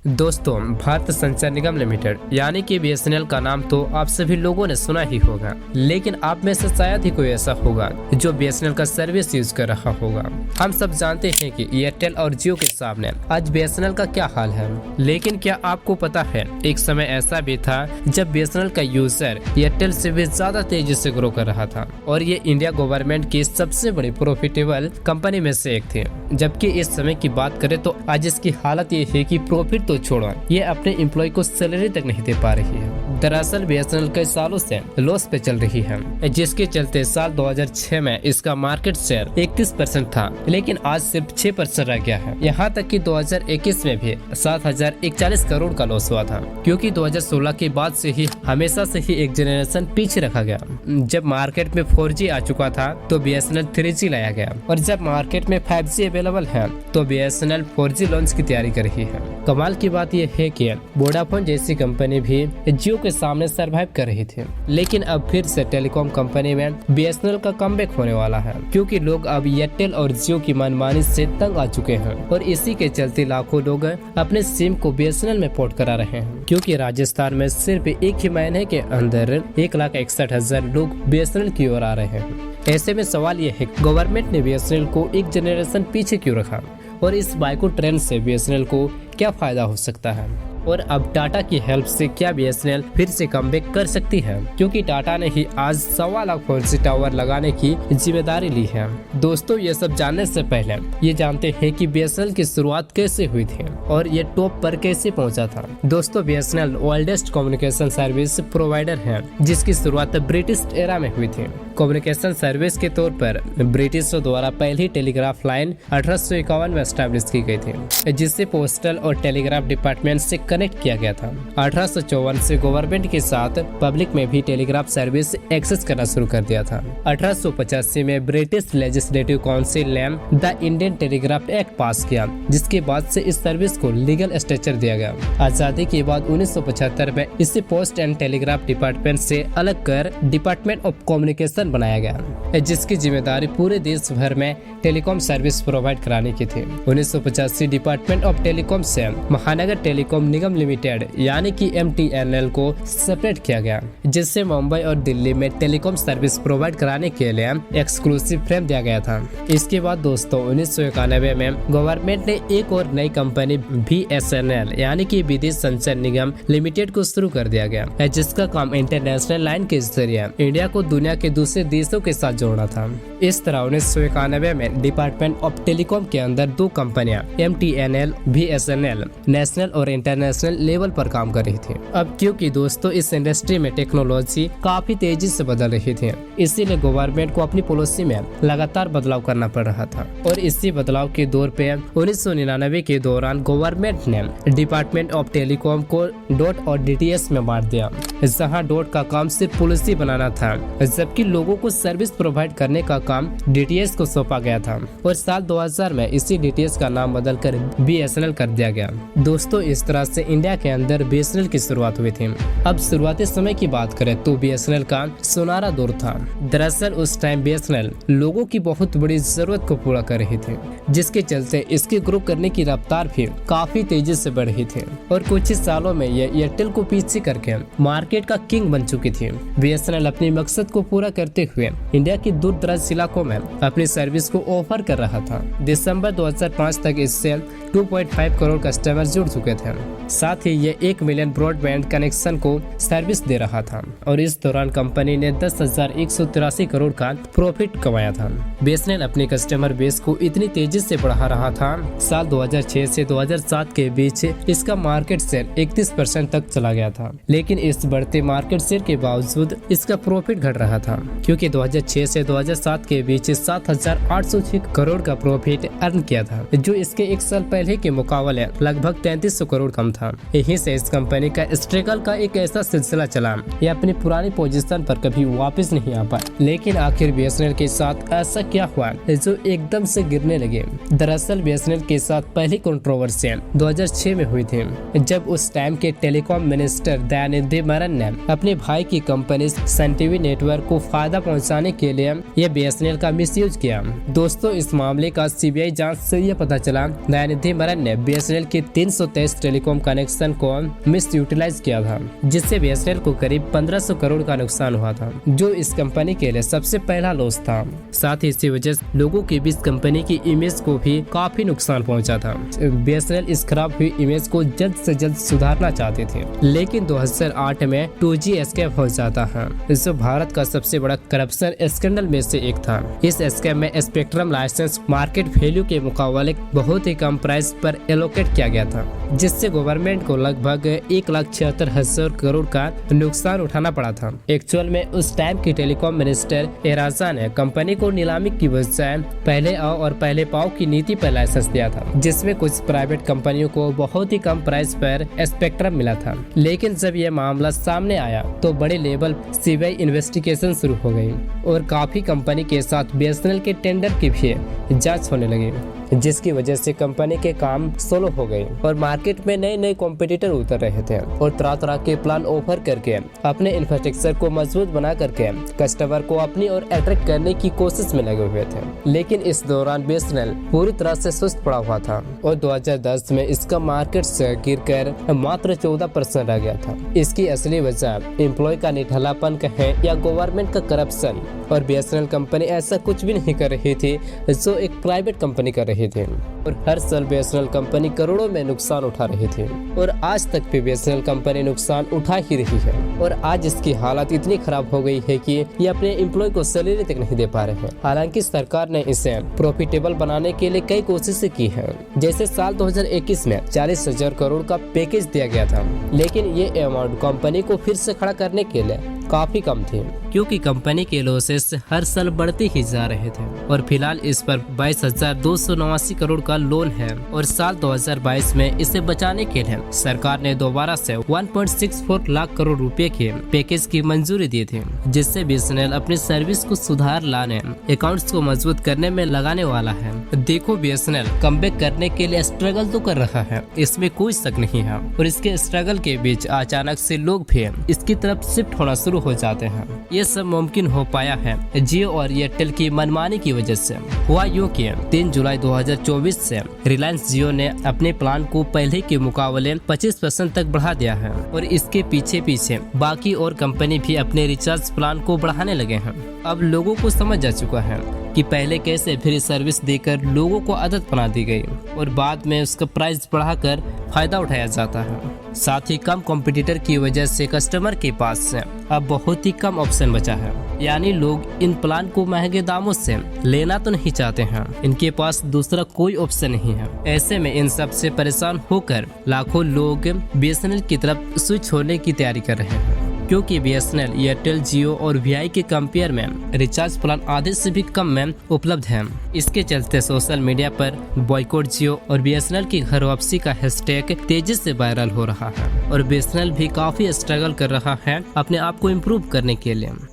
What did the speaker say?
दोस्तों, भारत संचार निगम लिमिटेड यानी कि बीएसएनएल का नाम तो आप सभी लोगों ने सुना ही होगा, लेकिन आप में से शायद ही कोई ऐसा होगा जो बीएसएनएल का सर्विस यूज कर रहा होगा। हम सब जानते हैं कि एयरटेल और जियो के सामने आज बीएसएनएल का क्या हाल है, लेकिन क्या आपको पता है एक समय ऐसा भी था जब बीएसएनएल का यूजर एयरटेल से भी ज्यादा तेजी से ग्रो कर रहा था और ये इंडिया गवर्नमेंट की सबसे बड़ी प्रॉफिटेबल कंपनी में से एक थी। जबकि इस समय की बात करें तो आज इसकी हालत ये है कि प्रॉफिट तो छोड़ो, ये अपने एम्प्लॉय को सैलरी तक नहीं दे पा रही है। दरअसल बीएसएनएल कई सालों से लॉस पे चल रही है, जिसके चलते साल 2006 में इसका मार्केट शेयर 31% था, लेकिन आज सिर्फ 6% रह गया है। यहाँ तक कि 2021 में भी 7,041 करोड़ का लॉस हुआ था, क्योंकि 2016 के बाद से ही हमेशा से ही एक जनरेशन पीछे रखा गया। जब मार्केट में 4G आ चुका था तो बीएसएनएल 3G लाया गया, और जब मार्केट में 5G अवेलेबल है तो बीएसएनएल 4G लॉन्च की तैयारी कर रही है। कमाल की बात यह है कि वोडाफोन जैसी कंपनी भी जियो के सामने सरवाइव कर रही थी, लेकिन अब फिर से टेलीकॉम कंपनी में बीएसएनएल का कमबैक होने वाला है, क्योंकि लोग अब एयरटेल और जियो की मनमानी से तंग आ चुके हैं और इसी के चलते लाखों लोग अपने सिम को बीएसएनएल में पोर्ट करा रहे हैं। क्योंकि राजस्थान में सिर्फ एक ही महीने के अंदर 1,61,000 लोग बीएसएनएल की ओर आ रहे हैं। ऐसे में सवाल ये है, गवर्नमेंट ने बीएसएनएल को एक जनरेशन पीछे क्यों रखा और इस बाइको ट्रेंड से बीएसएनएल को क्या फायदा हो सकता है, और अब टाटा की हेल्प से क्या बीएसएनएल फिर से कमबैक कर सकती है, क्योंकि टाटा ने ही आज 1.25 लाख 4G टावर लगाने की जिम्मेदारी ली है। दोस्तों, ये सब जानने से पहले ये जानते हैं कि बीएसएनएल की शुरुआत कैसे हुई थी और ये टॉप पर कैसे पहुंचा था। दोस्तों, BSNL oldest communication service provider है, जिसकी शुरुआत ब्रिटिश एरा में हुई थी। कम्युनिकेशन सर्विस के तौर पर ब्रिटिशों द्वारा पहली टेलीग्राफ लाइन 1851 में एस्टैब्लिश की गई थी, जिससे पोस्टल और टेलीग्राफ डिपार्टमेंट से कनेक्ट किया गया था। 1854 से गवर्नमेंट के साथ पब्लिक में भी टेलीग्राफ सर्विस एक्सेस करना शुरू कर दिया था। 1885 में ब्रिटिश लेजिस्लेटिव काउंसिल ने द इंडियन टेलीग्राफ एक्ट पास किया, जिसके बाद से इस सर्विस को लीगल स्ट्रक्चर दिया गया। आजादी के बाद 1975 में इसे पोस्ट एंड टेलीग्राफ डिपार्टमेंट से अलग कर डिपार्टमेंट ऑफ कम्युनिकेशन बनाया गया, जिसकी जिम्मेदारी पूरे देश भर में टेलीकॉम सर्विस प्रोवाइड कराने की थी। 1985 डिपार्टमेंट ऑफ टेलीकॉम से महानगर टेलीकॉम निगम लिमिटेड यानी कि MTNL को सेपरेट किया गया, जिससे मुंबई और दिल्ली में टेलीकॉम सर्विस प्रोवाइड कराने के लिए एक्सक्लूसिव फ्रेम दिया गया था। इसके बाद दोस्तों 1991 में गवर्नमेंट ने एक और नई कंपनी BSNL यानी कि विदेश संचार निगम लिमिटेड को शुरू कर दिया गया, जिसका काम इंटरनेशनल लाइन के जरिए इंडिया को दुनिया के दूसरे देशों के साथ जोड़ना था। इस तरह 1991 में डिपार्टमेंट ऑफ टेलीकॉम के अंदर दो कंपनियां MTNL BSNL नेशनल और इंटरनेशनल लेवल पर काम कर रही थी। अब क्योंकि दोस्तों इस इंडस्ट्री में टेक्नोलॉजी काफी तेजी से बदल रही थी, इसीलिए गवर्नमेंट को अपनी पॉलिसी में लगातार बदलाव करना पड़ रहा था, और इसी बदलाव के दौर पे 1999 के दौरान गवर्नमेंट ने department of telecom co dot और DTS में बांट दिया, जहाँ डॉट का काम सिर्फ पॉलिसी बनाना था, जबकि लोगों को सर्विस प्रोवाइड करने का काम DTS को सौंपा गया था, और साल 2000 में इसी DTS का नाम बदलकर BSNL कर दिया गया। दोस्तों, इस तरह से इंडिया के अंदर BSNL की शुरुआत हुई थी। अब शुरुआती समय की बात करें तो BSNL का सुनहरा दौर था। दरअसल उस टाइम BSNL लोगों की बहुत बड़ी जरूरत को पूरा कर रही थी, जिसके चलते इसके ग्रो करने की रफ्तार भी काफी तेजी से बढ़ रही थी, और कुछ ही सालों में ये एयरटेल को पीछे करके मार्केट का किंग बन चुकी थी। BSNL अपने मकसद को पूरा करते हुए इंडिया की दूर दराज इलाकों में अपनी सर्विस को ऑफर कर रहा था। दिसंबर 2005 तक इससे 2.5 करोड़ कस्टमर जुड़ चुके थे। साथ ही ये 1 मिलियन ब्रॉडबैंड कनेक्शन को सर्विस दे रहा था, और इस दौरान कंपनी ने 10,183 करोड़ का प्रॉफिट कमाया था। BSNL अपने कस्टमर बेस को इतनी तेजी से बढ़ा रहा था, साल 2006 से 2007 के बीच इसका मार्केट शेयर 31% तक चला गया था, लेकिन इस बढ़ते मार्केट शेयर के बावजूद इसका प्रॉफिट घट रहा था, क्योंकि 2006 से 2007 के बीच 7,806 करोड़ का प्रॉफिट अर्न किया था, जो इसके एक साल पहले के मुकाबले लगभग 3300 करोड़ कम था। यहीं से इस कंपनी का स्ट्रगल का एक ऐसा सिलसिला चला, ये अपनी पुरानी पोजीशन पर कभी वापस नहीं आ पाया। लेकिन आखिर BSNL के साथ ऐसा क्या हुआ जो एकदम से गिरने लगे? दरअसल BSNL के साथ पहली कंट्रोवर्सी 2006 में हुई थी, जब उस टाइम के टेलीकॉम मिनिस्टर दयानिधि मारन ने अपने भाई की कंपनी सन टीवी नेटवर्क को फायदा पहुंचाने के लिए ये BSNL का मिसयूज किया। दोस्तों, इस मामले का CBI जांच से ये पता चला दयानिधि मारन ने BSNL के 323 टेलीकॉम कनेक्शन को मिस यूटिलाइज किया था, जिससे बीएसएनएल को करीब 1500 करोड़ का नुकसान हुआ था, जो इस कंपनी के लिए सबसे पहला लॉस था। साथ ही इसी वजह से लोगों के बीच कंपनी की इमेज को भी काफी नुकसान पहुंचा था। बीएसएनएल इस खराब हुई इमेज को जल्द से जल्द सुधारना चाहते थे, लेकिन 2008 में 2G स्कैम हो जाता है, जो भारत का सबसे बड़ा करप्शन स्कैंडल में से एक था। इस स्कैम में स्पेक्ट्रम लाइसेंस मार्केट वैल्यू के मुकाबले बहुत ही कम प्राइस पर एलोकेट किया गया था, जिससे गवर्नमेंट को लगभग 1,76,000 करोड़ का नुकसान उठाना पड़ा था। एक्चुअल में उस टाइम की टेलीकॉम मिनिस्टर एराजा ने कंपनी को नीलामी की बजाय पहले आओ और पहले पाओ की नीति पर लाइसेंस दिया था, जिसमें कुछ प्राइवेट कंपनियों को बहुत ही कम प्राइस पर स्पेक्ट्रम मिला था। लेकिन जब यह मामला सामने आया तो बड़े लेवल सीबीआई इन्वेस्टिगेशन शुरू हो गई और काफी कंपनी के साथ बीएसएनएल के टेंडर की भी जांच होने लगी, जिसकी वजह से कंपनी के काम स्लो हो गए और मार्केट में नए नए कॉम्पिटिटर उतर रहे थे और तरह तरह के प्लान ऑफर करके अपने इंफ्रास्ट्रक्चर को मजबूत बना करके कस्टमर को अपनी ओर अट्रैक्ट करने की कोशिश में लगे हुए थे। लेकिन इस दौरान बीएसएनएल पूरी तरह से सुस्त पड़ा हुआ था और 2010 में इसका मार्केट से गिरकर मात्र 14% रह गया था। इसकी असली वजह एम्प्लॉय का निठल्लापन कहें या गवर्नमेंट का करप्शन, और बीएसएनएल कंपनी ऐसा कुछ भी नहीं कर रही थी जो एक प्राइवेट कंपनी कर रही थी, और हर साल बीएसएनएल कंपनी करोड़ों में नुकसान उठा रही थी और आज तक भी बीएसएनएल कंपनी नुकसान उठा ही रही है। और आज इसकी हालत इतनी खराब हो गई है कि ये अपने एम्प्लॉय को सैलरी तक नहीं दे पा रहे हैं। हालांकि सरकार ने इसे प्रॉफिटेबल बनाने के लिए कई कोशिशें की है, जैसे साल 2021 में 40,000 करोड़ का पैकेज दिया गया था, लेकिन ये अमाउंट कंपनी को फिर से खड़ा करने के लिए काफी कम थी, क्योंकि कंपनी के लॉसेस हर साल बढ़ते ही जा रहे थे और फिलहाल इस पर 22,289 करोड़ का लोन है और साल 2022 में इसे बचाने के लिए सरकार ने दोबारा से 1.64 लाख करोड़ रुपए के पैकेज की मंजूरी दी थी, जिससे बीएसएनएल अपनी सर्विस को सुधार लाने, अकाउंट्स को मजबूत करने में लगाने वाला है। देखो, बीएसएनएल कमबैक करने के लिए स्ट्रगल तो कर रहा है, इसमें कोई शक नहीं है, और इसके स्ट्रगल के बीच अचानक से लोग भी इसकी तरफ शिफ्ट होना शुरू हो जाते हैं। ये सब मुमकिन हो पाया है जियो और एयरटेल की मनमानी की वजह से। हुआ यूं कि 3 जुलाई 2024 से रिलायंस जियो ने अपने प्लान को पहले के मुकाबले 25% तक बढ़ा दिया है और इसके पीछे पीछे बाकी और कंपनी भी अपने रिचार्ज प्लान को बढ़ाने लगे हैं। अब लोगों को समझ आ चुका है कि पहले कैसे फ्री सर्विस देकर लोगों को आदत बना दी गई और बाद में उसका प्राइस बढ़ाकर फायदा उठाया जाता है। साथ ही कम कॉम्पिटिटर की वजह से कस्टमर के पास से अब बहुत ही कम ऑप्शन बचा है, यानी लोग इन प्लान को महंगे दामों से लेना तो नहीं चाहते हैं, इनके पास दूसरा कोई ऑप्शन नहीं है। ऐसे में इन सब से परेशान होकर लाखों लोग बीएसएनएल की तरफ स्विच होने की तैयारी कर रहे हैं, क्योंकि बीएसएनएल, एयरटेल, जियो और वीआई के कंपेयर में रिचार्ज प्लान आधे से भी कम में उपलब्ध है। इसके चलते सोशल मीडिया पर बॉयकॉट जियो और बीएसएनएल की घर वापसी का हैशटैग तेजी से वायरल हो रहा है और बीएसएनएल भी काफी स्ट्रगल कर रहा है अपने आप को इम्प्रूव करने के लिए।